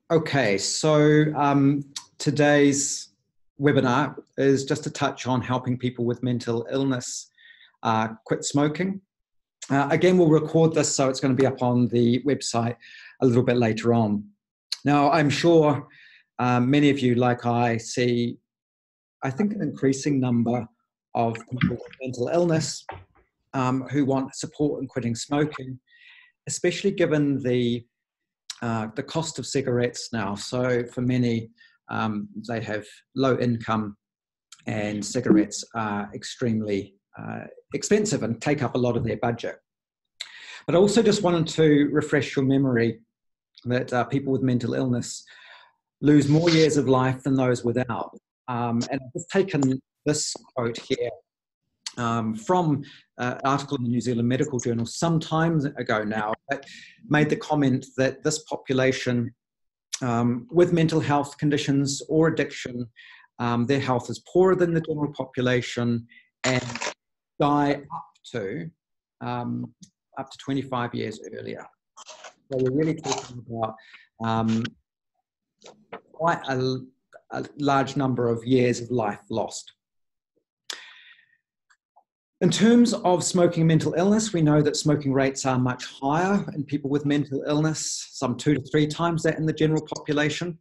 Okay, so today's webinar is just to touch on helping people with mental illness quit smoking. Again, we'll record this, so it's going to be up on the website a little bit later on. Now, I'm sure many of you, like I, see, I think, an increasing number of people with mental illness who want support in quitting smoking, especially given the cost of cigarettes now. So for many, they have low income and cigarettes are extremely expensive and take up a lot of their budget. But I also just wanted to refresh your memory that people with mental illness lose more years of life than those without. And I've just taken this quote here from an article in the New Zealand Medical Journal some time ago now that made the comment that this population with mental health conditions or addiction, their health is poorer than the general population and die up to 25 years earlier. So we're really talking about quite a large number of years of life lost. In terms of smoking and mental illness, we know that smoking rates are much higher in people with mental illness, some 2 to 3 times that in the general population.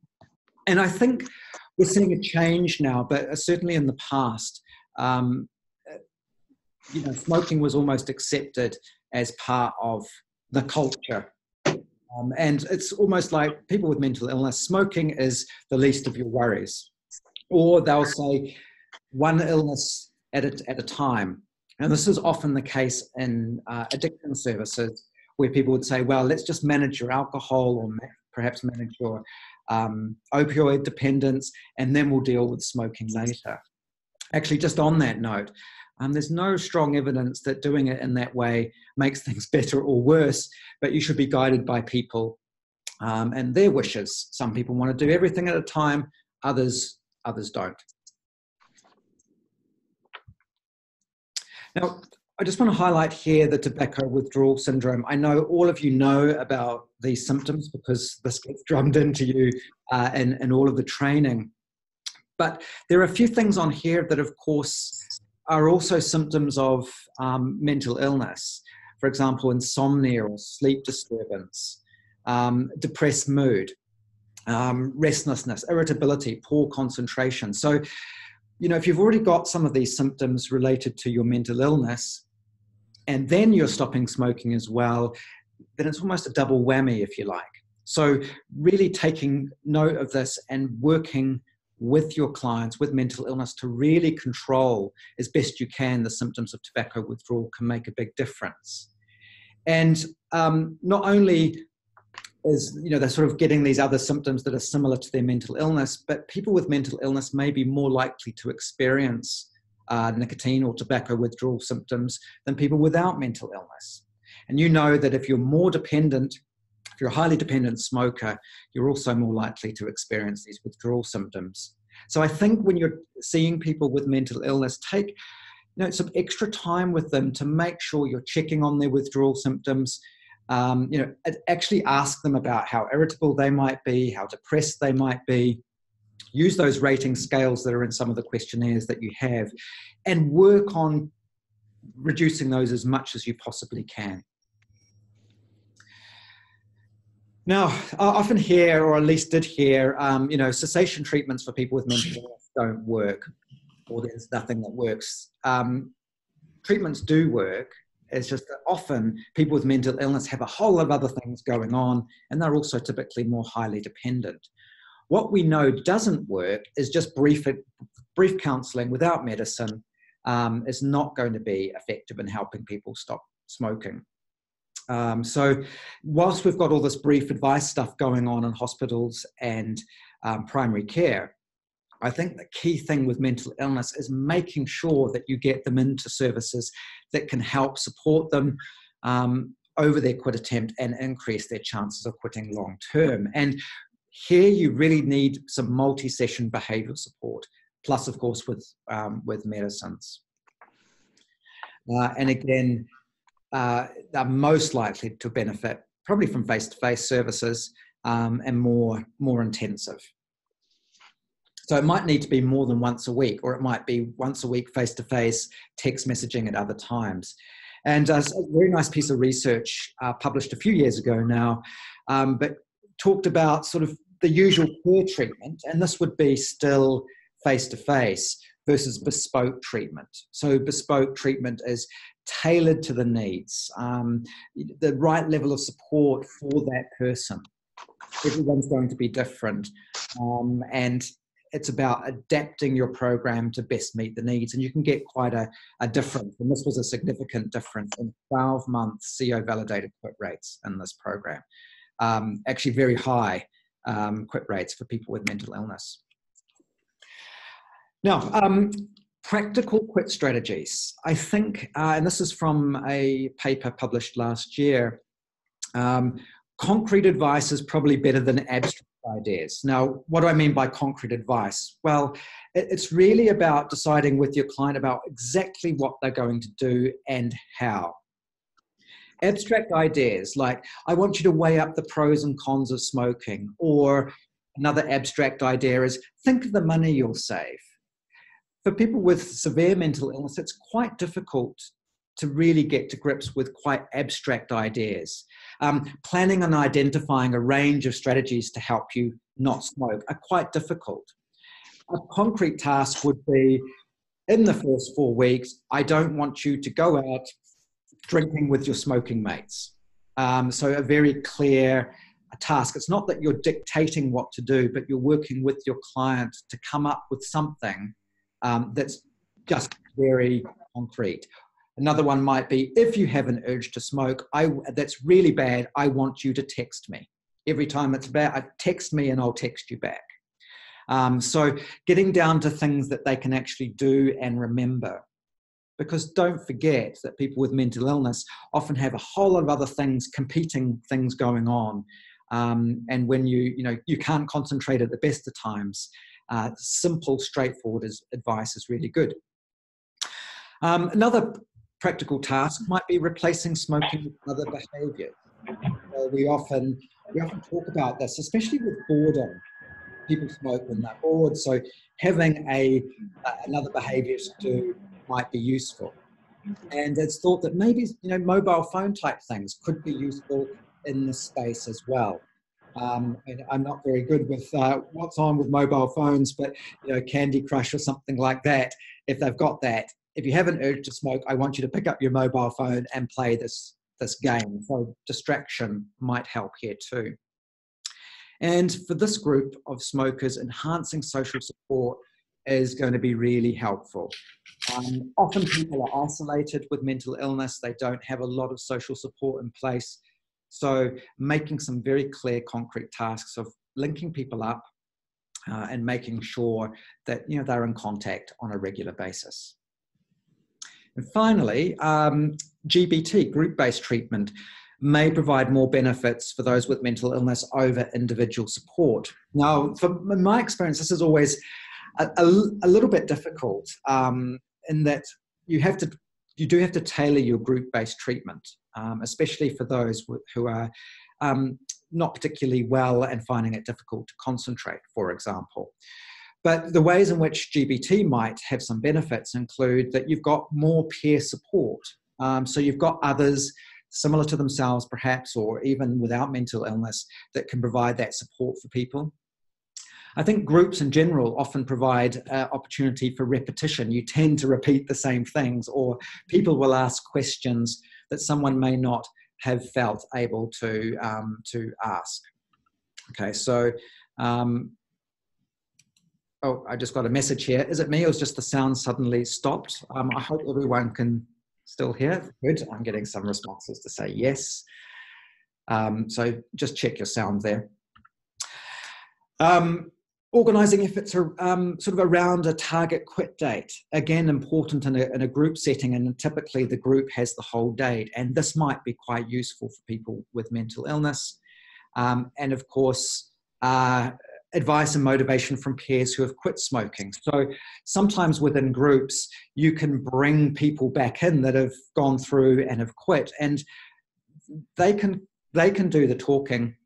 And I think we're seeing a change now, but certainly in the past, smoking was almost accepted as part of the culture. And it's almost like people with mental illness, smoking is the least of your worries. Or they'll say one illness at a time. And this is often the case in addiction services where people would say, well, let's just manage your alcohol or perhaps manage your opioid dependence, and then we'll deal with smoking later. Actually, just on that note, there's no strong evidence that doing it in that way makes things better or worse, but you should be guided by people and their wishes. Some people want to do everything at a time, others don't. Now, I just want to highlight here the tobacco withdrawal syndrome. I know all of you know about these symptoms because this gets drummed into you in all of the training. But there are a few things on here that, of course, are also symptoms of mental illness. For example, insomnia or sleep disturbance, depressed mood, restlessness, irritability, poor concentration. So, if you've already got some of these symptoms related to your mental illness, and then you're stopping smoking as well, then it's almost a double whammy, if you like. So really taking note of this and working with your clients with mental illness to really control as best you can the symptoms of tobacco withdrawal can make a big difference. And not only is, they're sort of getting these other symptoms that are similar to their mental illness, but people with mental illness may be more likely to experience nicotine or tobacco withdrawal symptoms than people without mental illness. And you know that if you're more dependent, if you're a highly dependent smoker, you're also more likely to experience these withdrawal symptoms. So I think when you're seeing people with mental illness, take some extra time with them to make sure you're checking on their withdrawal symptoms. Actually ask them about how irritable they might be, how depressed they might be. Use those rating scales that are in some of the questionnaires that you have and work on reducing those as much as you possibly can. Now, I often hear, or at least did hear, cessation treatments for people with mental illness don't work, or there's nothing that works. Treatments do work. It's just that often people with mental illness have a whole lot of other things going on, and they're also typically more highly dependent. What we know doesn't work is just brief counselling without medicine is not going to be effective in helping people stop smoking. So whilst we've got all this brief advice stuff going on in hospitals and primary care, I think the key thing with mental illness is making sure that you get them into services that can help support them over their quit attempt and increase their chances of quitting long term. And here you really need some multi-session behavioural support, plus of course with medicines. And again, they're most likely to benefit probably from face-to-face services, and more intensive. So it might need to be more than once a week, or it might be once a week face-to-face, text messaging at other times. And a very nice piece of research published a few years ago now, but talked about sort of the usual care treatment, and this would be still face-to-face versus bespoke treatment. So bespoke treatment is tailored to the needs, the right level of support for that person. Everyone's going to be different, and it's about adapting your program to best meet the needs, and you can get quite a difference, and this was a significant difference in 12-month CO validated quit rates in this program. Actually very high quit rates for people with mental illness. Now, practical quit strategies. I think, and this is from a paper published last year, concrete advice is probably better than abstract ideas. Now, what do I mean by concrete advice? Well, it's really about deciding with your client about exactly what they're going to do and how. Abstract ideas like, I want you to weigh up the pros and cons of smoking, or another abstract idea is, think of the money you'll save. For people with severe mental illness, it's quite difficult to really get to grips with quite abstract ideas. Planning and identifying a range of strategies to help you not smoke are quite difficult. A concrete task would be, in the first 4 weeks, I don't want you to go out drinking with your smoking mates. So a very clear task. It's not that you're dictating what to do, but you're working with your client to come up with something that's just very concrete. Another one might be, if you have an urge to smoke, that's really bad, I want you to text me. Every time it's bad, text me and I'll text you back. So getting down to things that they can actually do and remember. Because don't forget that people with mental illness often have a whole lot of other things, competing things going on. And when you can't concentrate at the best of times, simple, straightforward advice is really good. Another practical task might be replacing smoking with other behaviours. We often talk about this, especially with boredom. People smoke when they're bored, so having another behaviour to do might be useful. And it's thought that maybe mobile phone type things could be useful in this space as well. And I'm not very good with what's on with mobile phones, but Candy Crush or something like that. If they've got that, if you have an urge to smoke, I want you to pick up your mobile phone and play this game. So distraction might help here too. And for this group of smokers, enhancing social support is going to be really helpful. Often people are isolated with mental illness. They don't have a lot of social support in place. So making some very clear, concrete tasks of linking people up and making sure that they're in contact on a regular basis. And finally, GBT, group-based treatment, may provide more benefits for those with mental illness over individual support. Now, in my experience, this is always a little bit difficult in that you do have to tailor your group-based treatment, especially for those who are not particularly well and finding it difficult to concentrate, for example. But the ways in which GBT might have some benefits include that you've got more peer support. So you've got others similar to themselves perhaps, or even without mental illness, that can provide that support for people. I think groups in general often provide opportunity for repetition. You tend to repeat the same things, or people will ask questions that someone may not have felt able to ask. Okay, so, oh, I just got a message here. Is it me, or is just the sound suddenly stopped? I hope everyone can still hear. Good, I'm getting some responses to say yes. So just check your sound there. Organising efforts are sort of around a target quit date. Again, important in a group setting, and typically the group has the whole date, and this might be quite useful for people with mental illness. And of course, advice and motivation from peers who have quit smoking. So sometimes within groups, you can bring people back in that have gone through and have quit, and they can do the talking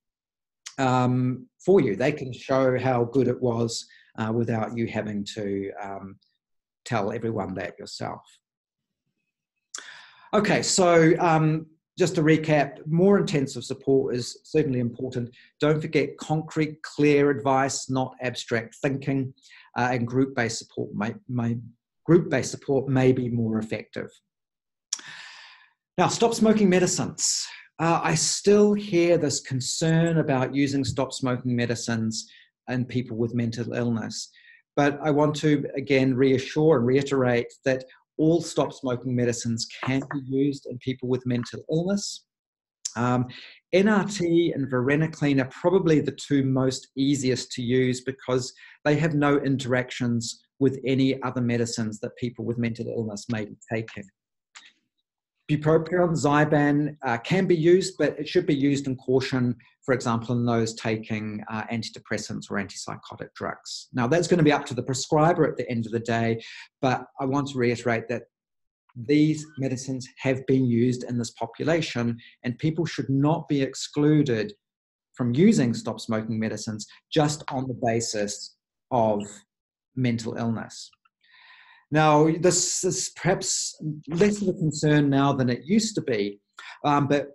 for you. They can show how good it was without you having to tell everyone that yourself. Okay, so just to recap, more intensive support is certainly important. Don't forget concrete, clear advice, not abstract thinking, and group-based support may be more effective. Now, stop smoking medicines. I still hear this concern about using stop smoking medicines in people with mental illness, but I want to again reassure and reiterate that all stop smoking medicines can be used in people with mental illness. NRT and varenicline are probably the two most easiest to use because they have no interactions with any other medicines that people with mental illness may be taking. Bupropion, Zyban can be used, but it should be used in caution, for example, in those taking antidepressants or antipsychotic drugs. Now, that's going to be up to the prescriber at the end of the day, but I want to reiterate that these medicines have been used in this population, and people should not be excluded from using stop smoking medicines just on the basis of mental illness. Now, this is perhaps less of a concern now than it used to be, but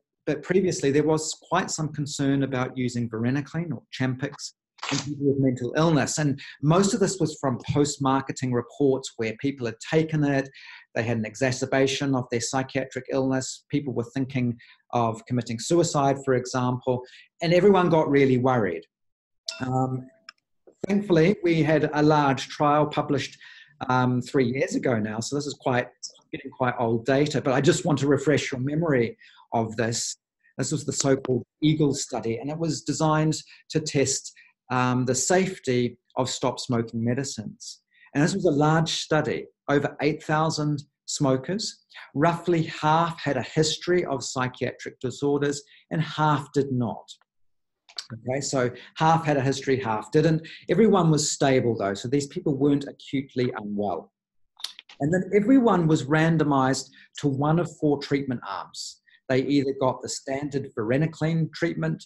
previously there was quite some concern about using varenicline or Champix in people with mental illness. And most of this was from post-marketing reports where people had taken it, they had an exacerbation of their psychiatric illness, people were thinking of committing suicide, for example, and everyone got really worried. Thankfully, we had a large trial published 3 years ago now, so this is getting quite old data, but I just want to refresh your memory of this. This was the so-called EAGLE study, and it was designed to test the safety of stop smoking medicines. And this was a large study, over 8,000 smokers. Roughly half had a history of psychiatric disorders and half did not. Okay, so half had a history, half didn't. Everyone was stable though, so these people weren't acutely unwell. And then everyone was randomized to one of 4 treatment arms. They either got the standard varenicline treatment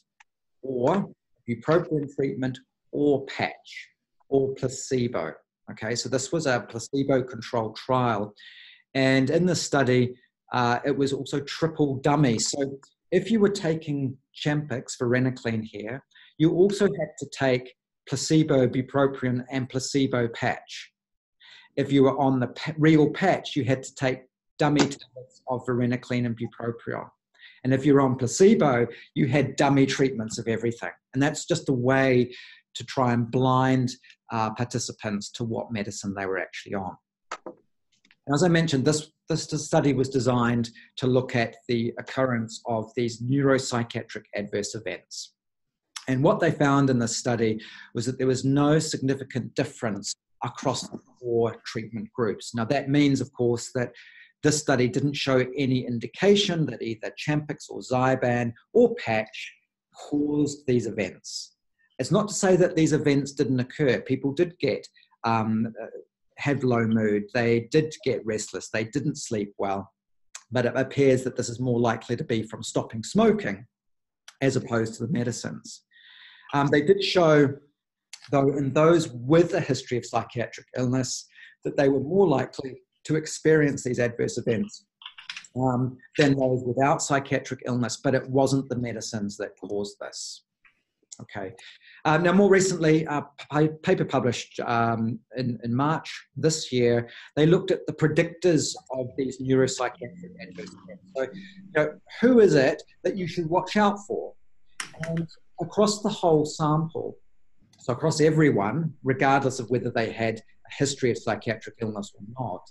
or bupropion treatment or patch or placebo. Okay, so this was a placebo-controlled trial. And in this study, it was also triple dummy. So if you were taking Champix, varenicline here, you also had to take placebo, bupropion, and placebo patch. If you were on the real patch, you had to take dummy tablets of varenicline and bupropion. And if you were on placebo, you had dummy treatments of everything. And that's just a way to try and blind participants to what medicine they were actually on. And as I mentioned, this study was designed to look at the occurrence of these neuropsychiatric adverse events. And what they found in this study was that there was no significant difference across the 4 treatment groups. Now that means, of course, that this study didn't show any indication that either Champix or Zyban or patch caused these events. It's not to say that these events didn't occur. People did get have low mood, they did get restless, they didn't sleep well, but it appears that this is more likely to be from stopping smoking as opposed to the medicines. They did show, though, in those with a history of psychiatric illness, that they were more likely to experience these adverse events than those without psychiatric illness, but it wasn't the medicines that caused this. Okay. Now, more recently, a paper published in March this year, they looked at the predictors of these neuropsychiatric adverse events. So, who is it that you should watch out for? And across the whole sample, so across everyone, regardless of whether they had a history of psychiatric illness or not,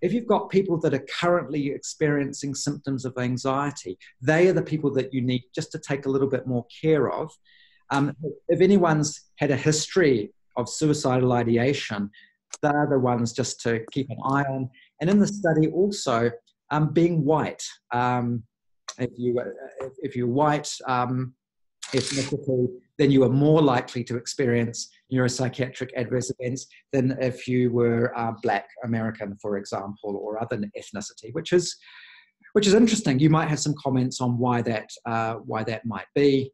if you've got people that are currently experiencing symptoms of anxiety, they are the people that you need just to take a little bit more care of. If anyone's had a history of suicidal ideation, they're the ones just to keep an eye on. And in the study also, being white. If you're white ethnicity, then you are more likely to experience neuropsychiatric adverse events than if you were Black American, for example, or other ethnicity, which is interesting. You might have some comments on why that might be.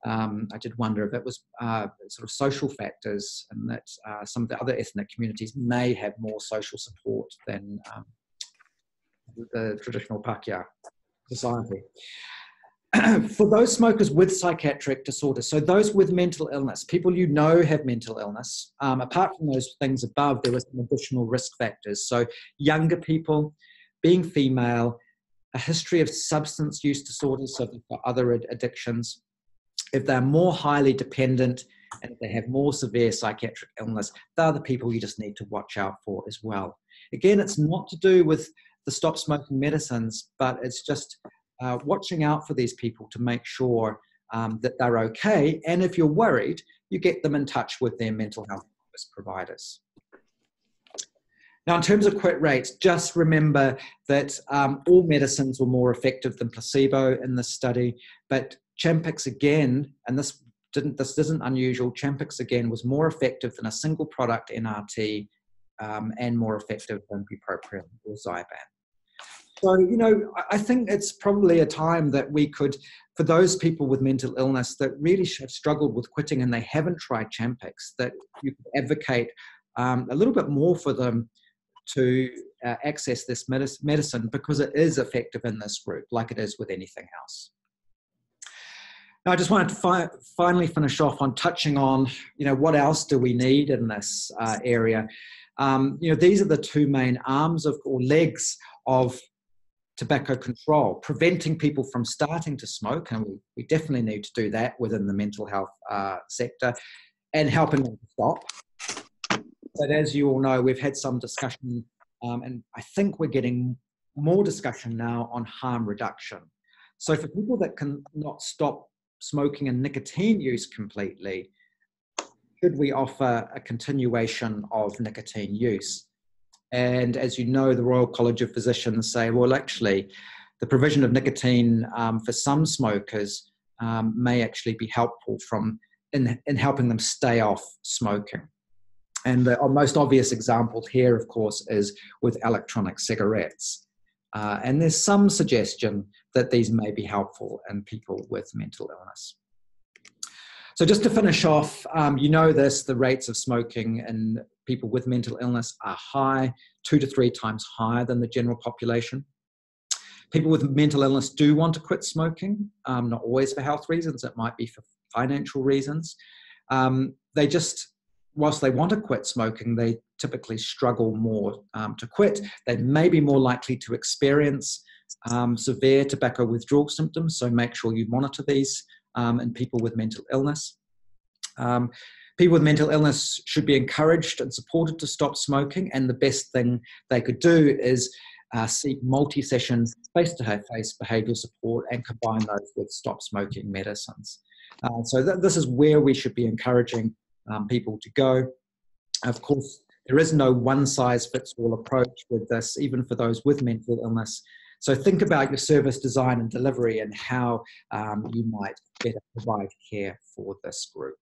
I did wonder if it was sort of social factors, and that some of the other ethnic communities may have more social support than the traditional Pākehā society. For those smokers with psychiatric disorders, so those with mental illness, people you know have mental illness, apart from those things above, there are some additional risk factors. So younger people, being female, a history of substance use disorders, so they've got other addictions, if they're more highly dependent, and if they have more severe psychiatric illness, they're the people you just need to watch out for as well. Again, it's not to do with the stop smoking medicines, but it's just watching out for these people to make sure that they're okay. And if you're worried, you get them in touch with their mental health service providers. Now, in terms of quit rates, just remember that all medicines were more effective than placebo in this study, but Champix again, and this isn't unusual, Champix again was more effective than a single product NRT and more effective than bupropion or Zyban. So, you know, I think it's probably a time that we could, for those people with mental illness that really have struggled with quitting and they haven't tried Champix, that you could advocate a little bit more for them to access this medicine, because it is effective in this group, like it is with anything else. Now, I just wanted to finally finish off on touching on, you know, what else do we need in this area? You know, these are the two main arms of, or legs of, tobacco control, preventing people from starting to smoke, and we definitely need to do that within the mental health sector, and helping them to stop. But as you all know, we've had some discussion, and I think we're getting more discussion now on harm reduction. So for people that can not stop smoking and nicotine use completely, should we offer a continuation of nicotine use? And as you know, the Royal College of Physicians say, well, actually, the provision of nicotine for some smokers may actually be helpful in helping them stay off smoking. And the most obvious example here, of course, is with electronic cigarettes. And there's some suggestion that these may be helpful in people with mental illness. So just to finish off, you know this, the rates of smoking in people with mental illness are high, 2 to 3 times higher than the general population. People with mental illness do want to quit smoking, not always for health reasons, it might be for financial reasons. They just, whilst they want to quit smoking, they typically struggle more to quit. They may be more likely to experience severe tobacco withdrawal symptoms, so make sure you monitor these in people with mental illness. People with mental illness should be encouraged and supported to stop smoking, and the best thing they could do is seek multi-session face-to-face behavioural support and combine those with stop smoking medicines. So this is where we should be encouraging people to go. Of course, there is no one-size-fits-all approach with this, even for those with mental illness. So think about your service design and delivery and how you might better provide care for this group.